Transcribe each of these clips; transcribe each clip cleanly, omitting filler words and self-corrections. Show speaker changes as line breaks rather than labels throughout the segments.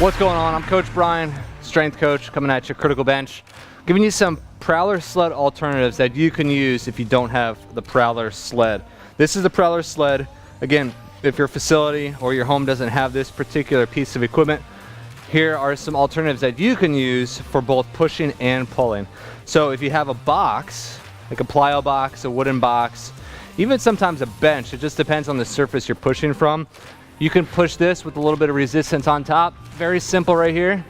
What's going on? I'm Coach Brian, strength coach, coming at you, Critical Bench, giving you some Prowler Sled alternatives that you can use if you don't have the Prowler Sled. This is the Prowler Sled. Again, if your facility or your home doesn't have this particular piece of equipment, here are some alternatives that you can use for both pushing and pulling. So if you have a box, like a plyo box, a wooden box, even sometimes a bench, it just depends on the surface you're pushing from. You can push this with a little bit of resistance on top. Very simple right here.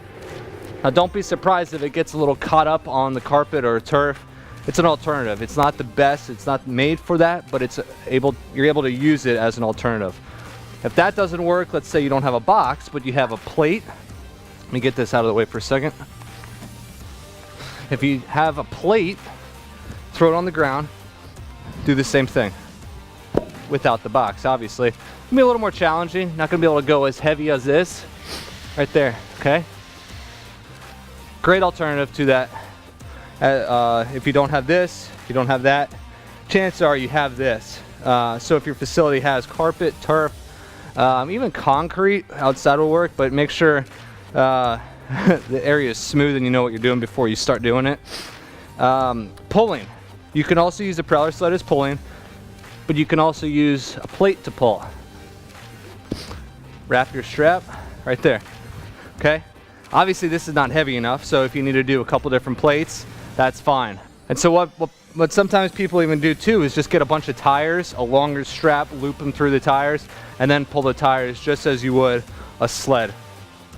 Now don't be surprised if it gets a little caught up on the carpet or turf. It's an alternative. It's not the best, it's not made for that, but you're able to use it as an alternative. If that doesn't work, let's say you don't have a box, but you have a plate. Let me get this out of the way for a second. If you have a plate, throw it on the ground, do the same thing. Without the box, obviously. It's gonna be a little more challenging. Not gonna be able to go as heavy as this. Right there, okay? Great alternative to that. If you don't have this, if you don't have that, chances are you have this. So if your facility has carpet, turf, even concrete outside will work, but make sure the area is smooth and you know what you're doing before you start doing it. Pulling. You can also use the Prowler Sled as pulling, but you can also use a plate to pull. Wrap your strap right there, okay? Obviously this is not heavy enough, so if you need to do a couple different plates, that's fine. And so what sometimes people even do too is just get a bunch of tires, a longer strap, loop them through the tires, and then pull the tires just as you would a sled.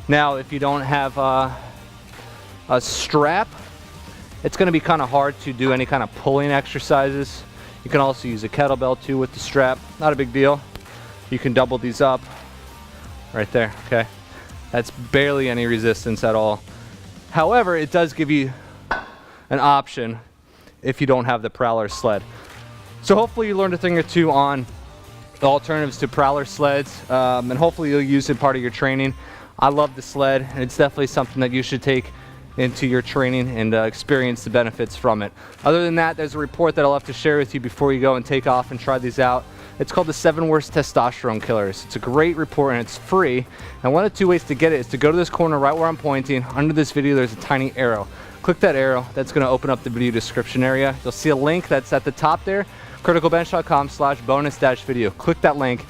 Now if you don't have a strap, it's gonna be kind of hard to do any kind of pulling exercises. You can also use a kettlebell too with the strap, not a big deal. You can double these up right there, okay? That's barely any resistance at all. However, it does give you an option if you don't have the Prowler Sled. So hopefully you learned a thing or two on the alternatives to Prowler Sleds, and hopefully you'll use it part of your training. I love the sled, and it's definitely something that you should take into your training and experience the benefits from it. Other than that, there's a report that I'll have to share with you before you go and take off and try these out. It's called the 7 Worst Testosterone Killers. It's a great report and it's free. And one of 2 ways to get it is to go to this corner right where I'm pointing. Under this video, there's a tiny arrow. Click that arrow. That's going to open up the video description area. You'll see a link that's at the top there, criticalbench.com/bonus-video. Click that link.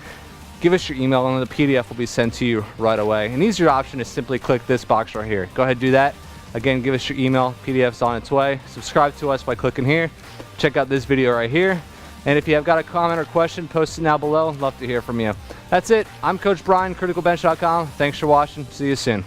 Give us your email and the PDF will be sent to you right away. An easier option is simply click this box right here. Go ahead and do that. Again, give us your email. PDF's on its way. Subscribe to us by clicking here. Check out this video right here. And if you have got a comment or question, post it now below. Love to hear from you. That's it. I'm Coach Brian, criticalbench.com. Thanks for watching. See you soon.